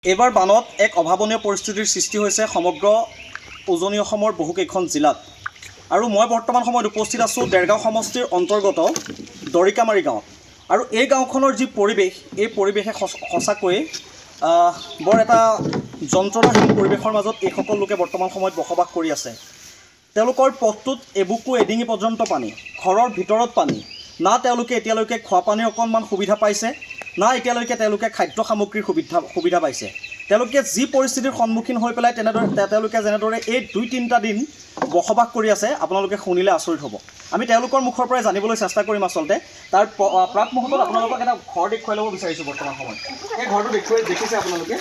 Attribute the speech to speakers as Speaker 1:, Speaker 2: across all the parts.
Speaker 1: এইবাৰ বানত এক অভাৱনীয় পৰিস্থিতিৰ সৃষ্টি হৈছে সমগ্ৰ উজনি অসমৰ বহুকেইখন জিলাত। আৰু মই বৰ্তমান সময়ত উপস্থিত আছোঁ দেৰগাঁও সমষ্টিৰ অন্তৰ্গত দৰিকামাৰী গাঁৱত। আৰু এই গাঁওখনৰ যি পৰিৱেশ, এই পৰিৱেশে সঁচাকৈ বৰ এটা যন্ত্ৰণাহীন পৰিৱেশৰ মাজত এইসকল লোকে বৰ্তমান সময়ত বসবাস কৰি আছে। তেওঁলোকৰ পথটোত এবুকু এডিঙি পৰ্যন্ত পানী, ঘৰৰ ভিতৰত পানী। না তেওঁলোকে এতিয়ালৈকে খোৱা পানীৰ অকণমান সুবিধা পাইছে, না এতিয়ালৈকে তেওঁলোকে খাদ্য সামগ্ৰীৰ সুবিধা পাইছে। তেওঁলোকে যি পৰিস্থিতিৰ সন্মুখীন হৈ পেলাই তেওঁলোকে যেনেদৰে এই ২-৩টা দিন বসবাস কৰি আছে, আপোনালোকে শুনিলে আচৰিত হ'ব। আমি তেওঁলোকৰ মুখৰ পৰাই জানিবলৈ চেষ্টা কৰিম। আচলতে তাৰ প্ৰাক মুহূৰ্তত আপোনালোকক এটা ঘৰ দেখুৱাই ল'ব বিচাৰিছোঁ। বৰ্তমান সময়ত এই ঘৰটো দেখিছে আপোনালোকে।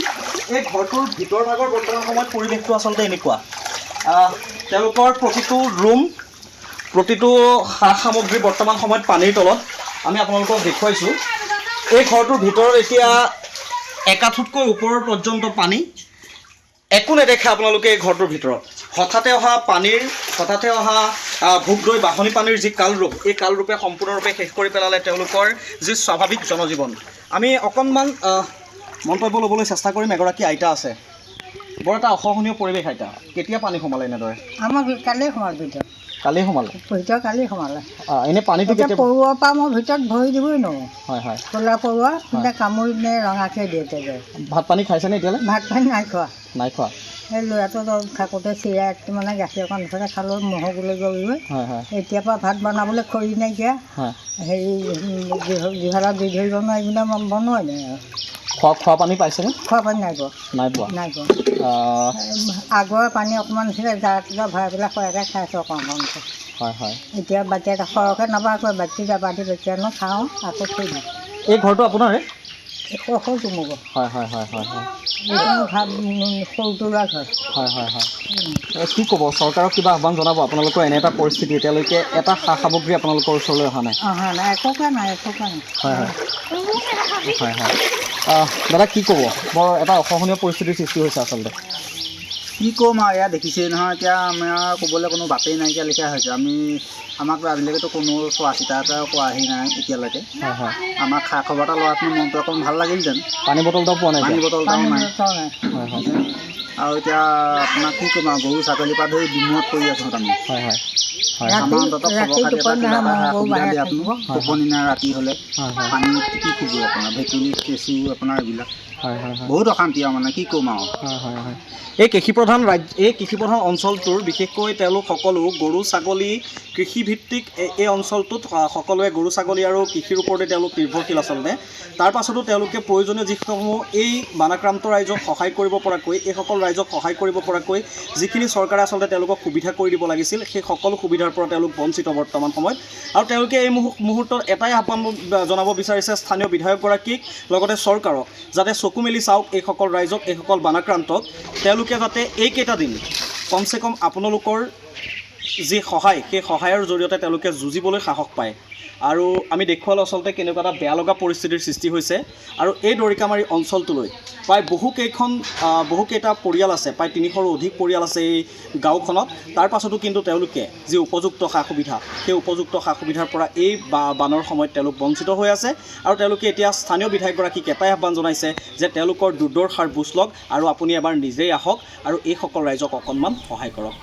Speaker 1: এই ঘৰটোৰ ভিতৰ ভাগৰ বৰ্তমান সময়ত পৰিৱেশটো আচলতে এনেকুৱা। তেওঁলোকৰ প্ৰতিটো ৰুম, প্ৰতিটো সা সামগ্ৰী বৰ্তমান সময়ত পানীৰ তলত। আমি আপোনালোকক দেখুৱাইছোঁ। এই ঘৰটোৰ ভিতৰত এতিয়া একাঠুতকৈ ওপৰৰ পৰ্যন্ত পানী। একো নেদেখে আপোনালোকে এই ঘৰটোৰ ভিতৰত। হঠাতে অহা ভোগ দৈ বাঢ়নি পানীৰ যি কালৰূপ, এই কালৰূপে সম্পূৰ্ণৰূপে শেষ কৰি পেলালে তেওঁলোকৰ যি স্বাভাৱিক জনজীৱন। আমি অকণমান মন্তব্য ল'বলৈ চেষ্টা কৰিম। এগৰাকী আইতা আছে। বৰ এটা অসহনীয় পৰিৱেশ আইতা। কেতিয়া পানী সোমালে এনেদৰে?
Speaker 2: আমাৰ কালি সোমাল ভিতৰত।
Speaker 1: কালি সোমালে?
Speaker 2: ভিতৰত কালি সোমালে।
Speaker 1: এনেই পানীটো কেতিয়া?
Speaker 2: পৰুৱাৰ পৰা মই ভিতৰত ভৰি দিবই নোৱাৰোঁ।
Speaker 1: হয় হয়।
Speaker 2: ক'লা পৰুৱা কামুৰি নে ৰঙাকৈ দিয়ে তেজে।
Speaker 1: ভাত পানী খাইছেনে এতিয়ালৈ?
Speaker 2: ভাত পানী নাই খোৱা।
Speaker 1: নাই খোৱা।
Speaker 2: সেই ল'ৰাটো থাকোঁতে চিৰা মানে গাখীৰ অকণ মুঠতে খালোঁ, মহগুলৈ গৈ।
Speaker 1: হয় হয়।
Speaker 2: এতিয়াৰ পৰা ভাত বনাবলৈ খৰি নাইকিয়া।
Speaker 1: হয়।
Speaker 2: হেৰি জিভালত দি ধৰিব নোৱাৰিবলৈ বনোৱাই নাই আৰু।
Speaker 1: খোৱা পানী পাইছেনে?
Speaker 2: খোৱা পানী নাই পোৱা।
Speaker 1: নাই পোৱা।
Speaker 2: আগৰ পানী অকণমান আছিলে, জাৰত ভৰাই পেলাই খৰাকৈ খাইছোঁ অকণমান।
Speaker 1: হয় হয়।
Speaker 2: এতিয়া বাতি এটা সৰহকৈ নাবাকৈ বাতি বাতি বেছি আনো, খাওঁ, আকৌ থৈ দিওঁ।
Speaker 1: এই ঘৰটো আপোনাৰে?
Speaker 2: সৰুটো মোৰ ঘৰ।
Speaker 1: হয় হয় হয় হয় হয়।
Speaker 2: সৰুটো ল'ৰা ঘৰ।
Speaker 1: হয় হয় হয়। কি ক'ব, চৰকাৰক কিবা আহ্বান জনাব? আপোনালোকৰ এনে এটা পৰিস্থিতি, এতিয়ালৈকে এটা সা সামগ্ৰী আপোনালোকৰ ওচৰলৈ অহা নাই।
Speaker 2: নাই, একোকে নাই।
Speaker 1: হয় হয় হয় হয়। দাদা কি ক'ব? বৰ এটা অসহনীয় পৰিস্থিতিৰ সৃষ্টি হৈছে আচলতে।
Speaker 3: কি ক'ম আৰু, এয়া দেখিছেই নহয়। এতিয়া আমাৰ ক'বলৈ কোনো বাটেই নাইকিয়া লিখা হৈছে। আমাক আজিলৈকেতো কোনো চোৱা চিতা এটা কৰাহি নাই এতিয়ালৈকে।
Speaker 1: হয় হয়।
Speaker 3: আমাক খা খবৰ এটা লোৱাত মনটো অকণ ভাল লাগিলহেঁতেন।
Speaker 1: পানী বটল এটাও পোৱা নাই?
Speaker 3: পানী বটল এটাও নাই।
Speaker 1: হয় হয়।
Speaker 3: আৰু এতিয়া আপোনাক কি ক'ম আৰু, গৰু ছাগলীৰ পৰা ধৰি বিমুৰত পৰি আছোঁ আমি।
Speaker 1: হয় হয়।
Speaker 3: আমাৰ অন্ততঃ খবৰ খাতি এটা কিবা এটা সুবিধা দিয়াত টোপনি নাই ৰাতি হ'লে। পানী কি খুব আপোনাৰ ভেকুলী কেঁচু আপোনাৰ এইবিলাক।
Speaker 1: হয় হয় হয়।
Speaker 3: বহুত অশান্তি আৰু মানে কি ক'ম আৰু।
Speaker 1: হয় হয় হয়। এই কৃষিপ্ৰধান অঞ্চলটোৰ বিশেষকৈ তেওঁলোক সকলো গৰু ছাগলী কৃষিভিত্তিক এই অঞ্চলটোত সকলোৱে গৰু ছাগলী আৰু কৃষিৰ ওপৰতে তেওঁলোক নিৰ্ভৰশীল আচলতে। তাৰ পাছতো তেওঁলোকে প্ৰয়োজনীয় যিসমূহ এই বানাক্ৰান্ত ৰাইজক সহায় কৰিব পৰাকৈ, এইসকল ৰাইজক সহায় কৰিব পৰাকৈ যিখিনি চৰকাৰে আচলতে তেওঁলোকক সুবিধা কৰি দিব লাগিছিল, সেই সকলো সুবিধাৰ পৰা তেওঁলোক বঞ্চিত বৰ্তমান সময়ত। আৰু তেওঁলোকে এই মুহূৰ্তত এটাই আহ্বান জনাব বিচাৰিছে স্থানীয় বিধায়কগৰাকীক, লগতে চৰকাৰক, যাতে চকু মেলি চাওক এইসকল ৰাইজক, এইসকল বানাক্ৰান্তক। তেওঁলোকে যাতে এইকেইটা দিন কমচে কম আপোনালোকৰ যি সহায়, সেই সহায়ৰ জৰিয়তে তেওঁলোকে যুঁজিবলৈ সাহস পায়। আৰু আমি দেখুৱালোঁ আচলতে কেনেকুৱা এটা বেয়া লগা পৰিস্থিতিৰ সৃষ্টি হৈছে। আৰু এই দৰিকামাৰী অঞ্চলটোলৈ প্ৰায় বহুকেইটা পৰিয়াল আছে, প্ৰায় ৩০০ৰো অধিক পৰিয়াল আছে এই গাঁওখনত। তাৰ পাছতো কিন্তু তেওঁলোকে যি উপযুক্ত সা সুবিধা, সেই উপযুক্ত সা সুবিধাৰ পৰা এই বানৰ সময়ত তেওঁলোক বঞ্চিত হৈ আছে। আৰু তেওঁলোকে এতিয়া স্থানীয় বিধায়কগৰাকীক এটাই আহ্বান জনাইছে যে তেওঁলোকৰ দুৰ্দশাৰ বুজ লওক আৰু আপুনি এবাৰ নিজেই আহক আৰু এইসকল ৰাইজক অকণমান সহায় কৰক।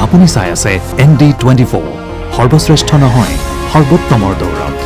Speaker 4: আপুনি চাই আছে ND24, সৰ্বশ্ৰেষ্ঠ নহয় সৰ্বোত্তমৰ দৌৰত।